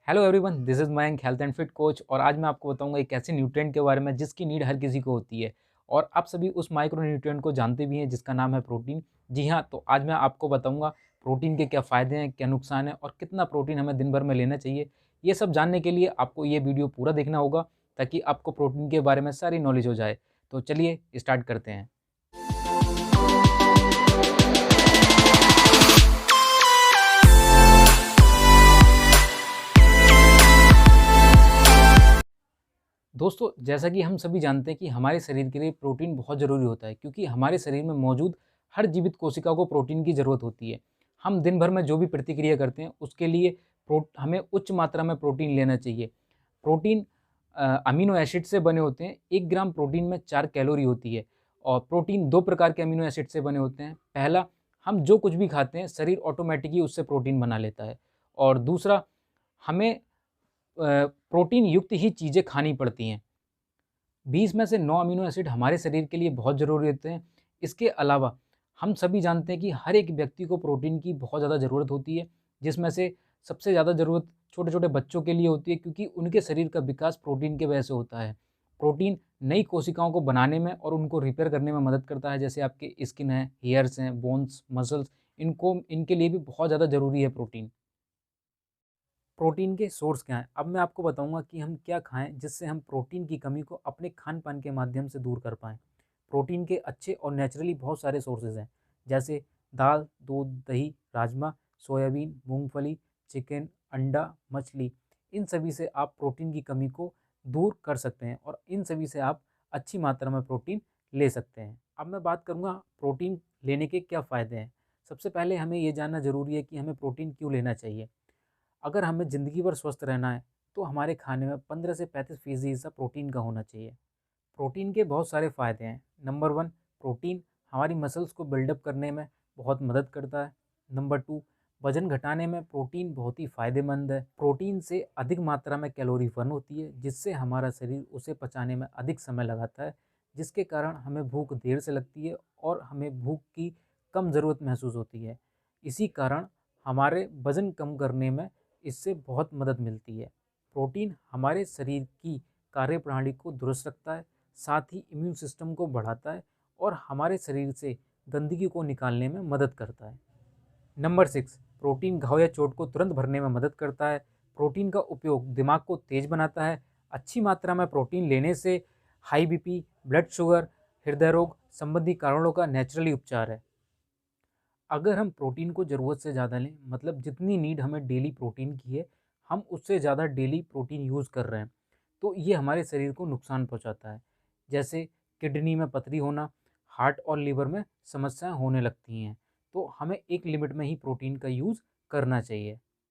Hello everyone, this is Mayank, health and fit coach. और आज मैं आपको बताऊंगा एक ऐसे न्यूट्रिएंट के बारे में जिसकी नीड हर किसी को होती है। और आप सभी उस माइक्रो न्यूट्रिएंट को जानते भी हैं जिसका नाम है प्रोटीन। जी हाँ, तो आज मैं आपको बताऊंगा प्रोटीन के क्या फ़ायदे हैं, क्या नुकसान है और कितना प्रोटीन हमें दिन भर में लेना चाहिए। ये सब जानने के लिए आपको ये वीडियो पूरा देखना होगा ताकि आपको प्रोटीन के बारे में सारी नॉलेज हो जाए। तो चलिए स्टार्ट करते हैं। दोस्तों, जैसा कि हम सभी जानते हैं कि हमारे शरीर के लिए प्रोटीन बहुत ज़रूरी होता है, क्योंकि हमारे शरीर में मौजूद हर जीवित कोशिका को प्रोटीन की ज़रूरत होती है। हम दिन भर में जो भी प्रतिक्रिया करते हैं उसके लिए हमें उच्च मात्रा में प्रोटीन लेना चाहिए। प्रोटीन अमीनो एसिड से बने होते हैं। 1 ग्राम प्रोटीन में 4 कैलोरी होती है। और प्रोटीन 2 प्रकार के अमीनो एसिड से बने होते हैं। पहला, हम जो कुछ भी खाते हैं शरीर ऑटोमेटिकली उससे प्रोटीन बना लेता है। और दूसरा, हमें प्रोटीन युक्त ही चीज़ें खानी पड़ती हैं। 20 में से 9 अमीनो एसिड हमारे शरीर के लिए बहुत ज़रूरी होते हैं। इसके अलावा हम सभी जानते हैं कि हर एक व्यक्ति को प्रोटीन की बहुत ज़्यादा ज़रूरत होती है, जिसमें से सबसे ज़्यादा ज़रूरत छोटे-छोटे बच्चों के लिए होती है, क्योंकि उनके शरीर का विकास प्रोटीन की वजह से होता है। प्रोटीन नई कोशिकाओं को बनाने में और उनको रिपेयर करने में मदद करता है, जैसे आपके स्किन है, हेयर्स हैं, बोन्स, मसल्स, इनके लिए भी बहुत ज़्यादा ज़रूरी है प्रोटीन। प्रोटीन के सोर्स क्या हैं? अब मैं आपको बताऊँगा कि हम क्या खाएँ जिससे हम प्रोटीन की कमी को अपने खान-पान के माध्यम से दूर कर पाएँ। प्रोटीन के अच्छे और नेचुरली बहुत सारे सोर्सेज़ हैं, जैसे दाल, दूध, दही, राजमा, सोयाबीन, मूँगफली, चिकन, अंडा, मछली। इन सभी से आप प्रोटीन की कमी को दूर कर सकते हैं और इन सभी से आप अच्छी मात्रा में प्रोटीन ले सकते हैं। अब मैं बात करूँगा प्रोटीन लेने के क्या फ़ायदे हैं। सबसे पहले हमें ये जानना ज़रूरी है कि हमें प्रोटीन क्यों लेना चाहिए। अगर हमें ज़िंदगी भर स्वस्थ रहना है, तो हमारे खाने में 15 से 35% हिस्सा प्रोटीन का होना चाहिए। प्रोटीन के बहुत सारे फ़ायदे हैं। नंबर 1, प्रोटीन हमारी मसल्स को बिल्डअप करने में बहुत मदद करता है। नंबर 2, वज़न घटाने में प्रोटीन बहुत ही फ़ायदेमंद है। प्रोटीन से अधिक मात्रा में कैलोरी बर्न होती है, जिससे हमारा शरीर उसे पचाने में अधिक समय लगाता है, जिसके कारण हमें भूख देर से लगती है और हमें भूख की कम ज़रूरत महसूस होती है। इसी कारण हमारे वज़न कम करने में इससे बहुत मदद मिलती है। प्रोटीन हमारे शरीर की कार्यप्रणाली को दुरुस्त रखता है, साथ ही इम्यून सिस्टम को बढ़ाता है और हमारे शरीर से गंदगी को निकालने में मदद करता है। नंबर 6, प्रोटीन घाव या चोट को तुरंत भरने में मदद करता है। प्रोटीन का उपयोग दिमाग को तेज बनाता है। अच्छी मात्रा में प्रोटीन लेने से हाई बीपी, ब्लड शुगर, हृदय रोग संबंधी कारणों का नेचुरली उपचार है। अगर हम प्रोटीन को ज़रूरत से ज़्यादा लें, मतलब जितनी नीड हमें डेली प्रोटीन की है, हम उससे ज़्यादा डेली प्रोटीन यूज़ कर रहे हैं, तो ये हमारे शरीर को नुकसान पहुंचाता है। जैसे किडनी में पथरी होना, हार्ट और लीवर में समस्याएं होने लगती हैं। तो हमें एक लिमिट में ही प्रोटीन का यूज़ करना चाहिए।